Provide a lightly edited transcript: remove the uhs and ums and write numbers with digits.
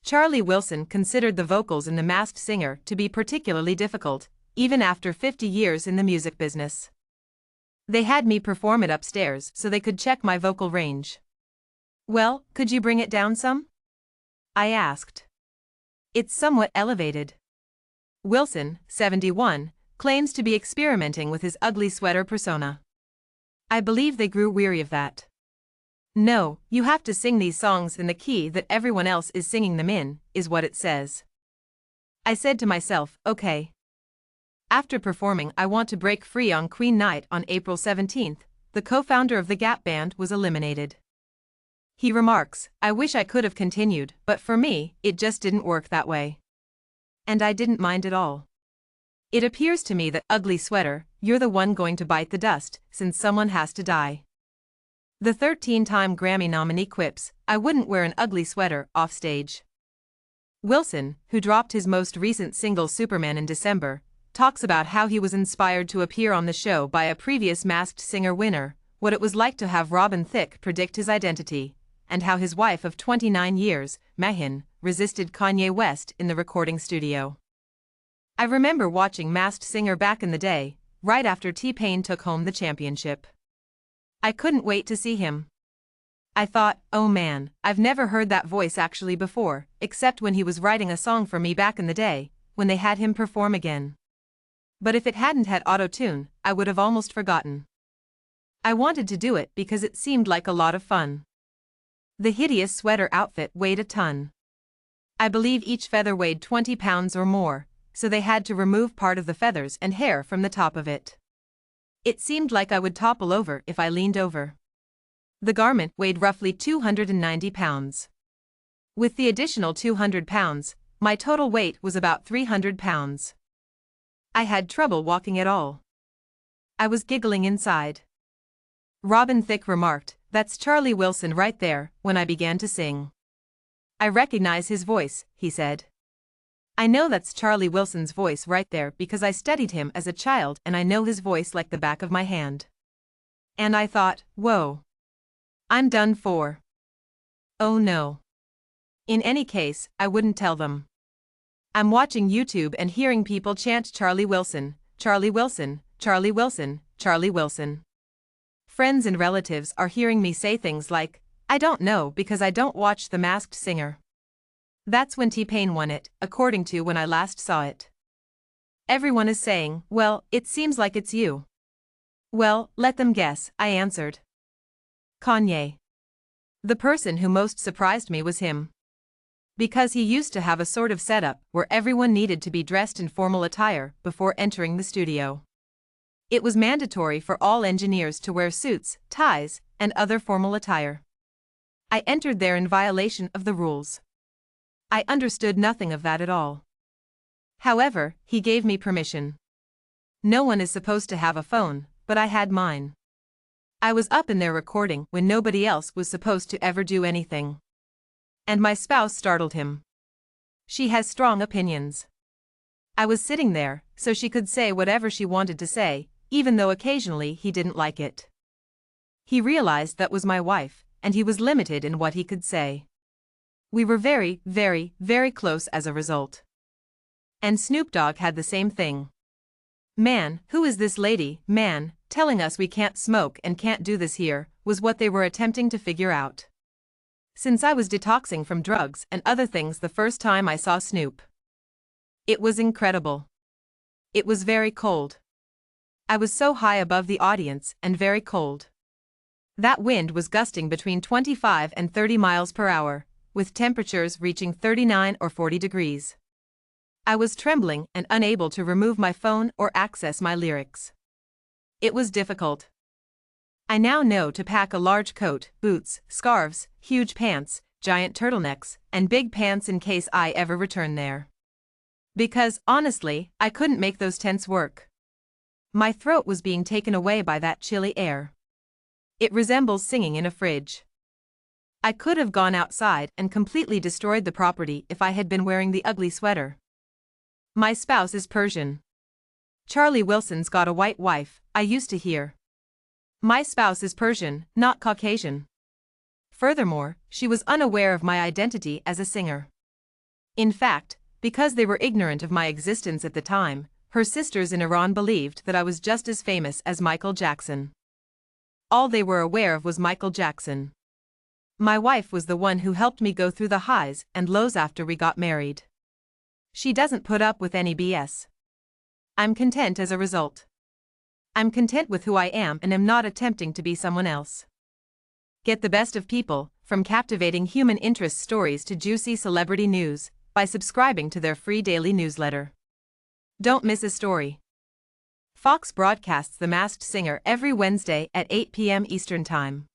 Charlie Wilson considered the vocals in The Masked Singer to be particularly difficult, even after 50 years in the music business. They had me perform it upstairs so they could check my vocal range. "Well, could you bring it down some?" I asked. "It's somewhat elevated." Wilson, 71, claims to be experimenting with his ugly sweater persona. I believe they grew weary of that. "No, you have to sing these songs in the key that everyone else is singing them in," is what it says. I said to myself, okay. After performing I Want to Break Free on Queen Night on April 17, the co-founder of the Gap Band was eliminated. He remarks, "I wish I could have continued, but for me, it just didn't work that way." And I didn't mind at all. It appears to me that ugly sweater, you're the one going to bite the dust, since someone has to die. The 13-time Grammy nominee quips, "I wouldn't wear an ugly sweater off stage." Wilson, who dropped his most recent single Superman in December, talks about how he was inspired to appear on the show by a previous Masked Singer winner, what it was like to have Robin Thicke predict his identity, and how his wife of 29 years, Megan, resisted Kanye West in the recording studio. "I remember watching Masked Singer back in the day, right after T-Pain took home the championship. I couldn't wait to see him. I thought, oh man, I've never heard that voice actually before, except when he was writing a song for me back in the day, when they had him perform again. But if it hadn't had auto-tune, I would have almost forgotten. I wanted to do it because it seemed like a lot of fun." The hideous sweater outfit weighed a ton. I believe each feather weighed 20 pounds or more, so they had to remove part of the feathers and hair from the top of it. It seemed like I would topple over if I leaned over. The garment weighed roughly 290 pounds. With the additional 200 pounds, my total weight was about 300 pounds. I had trouble walking at all. I was giggling inside. Robin Thicke remarked, "That's Charlie Wilson right there," when I began to sing. "I recognize his voice," he said. "I know that's Charlie Wilson's voice right there because I studied him as a child and I know his voice like the back of my hand." And I thought, whoa. I'm done for. Oh no. In any case, I wouldn't tell them. I'm watching YouTube and hearing people chant Charlie Wilson, Charlie Wilson, Charlie Wilson, Charlie Wilson. Friends and relatives are hearing me say things like, "I don't know because I don't watch The Masked Singer." That's when T-Pain won it, according to when I last saw it. Everyone is saying, "Well, it seems like it's you." Well, let them guess, I answered. Kanye. The person who most surprised me was him. Because he used to have a sort of setup where everyone needed to be dressed in formal attire before entering the studio. It was mandatory for all engineers to wear suits, ties, and other formal attire. I entered there in violation of the rules. I understood nothing of that at all. However, he gave me permission. No one is supposed to have a phone, but I had mine. I was up in there recording when nobody else was supposed to ever do anything. And my spouse startled him. She has strong opinions. I was sitting there, so she could say whatever she wanted to say, even though occasionally he didn't like it. He realized that was my wife, and he was limited in what he could say. We were very, very, very close as a result. And Snoop Dogg had the same thing. "Man, who is this lady, man, telling us we can't smoke and can't do this here," was what they were attempting to figure out. Since I was detoxing from drugs and other things the first time I saw Snoop. It was incredible. It was very cold. I was so high above the audience and very cold. That wind was gusting between 25 and 30 miles per hour, with temperatures reaching 39 or 40 degrees. I was trembling and unable to remove my phone or access my lyrics. It was difficult. I now know to pack a large coat, boots, scarves, huge pants, giant turtlenecks, and big pants in case I ever return there. Because, honestly, I couldn't make those tents work. My throat was being taken away by that chilly air. It resembles singing in a fridge. I could have gone outside and completely destroyed the property if I had been wearing the ugly sweater. My spouse is Persian. Charlie Wilson's got a white wife, I used to hear. My spouse is Persian, not Caucasian. Furthermore, she was unaware of my identity as a singer. In fact, because they were ignorant of my existence at the time, her sisters in Iran believed that I was just as famous as Michael Jackson. All they were aware of was Michael Jackson. My wife was the one who helped me go through the highs and lows after we got married. She doesn't put up with any BS. I'm content as a result. I'm content with who I am and am not attempting to be someone else. Get the best of people, from captivating human interest stories to juicy celebrity news, by subscribing to their free daily newsletter. Don't miss a story. Fox broadcasts The Masked Singer every Wednesday at 8 p.m. Eastern Time.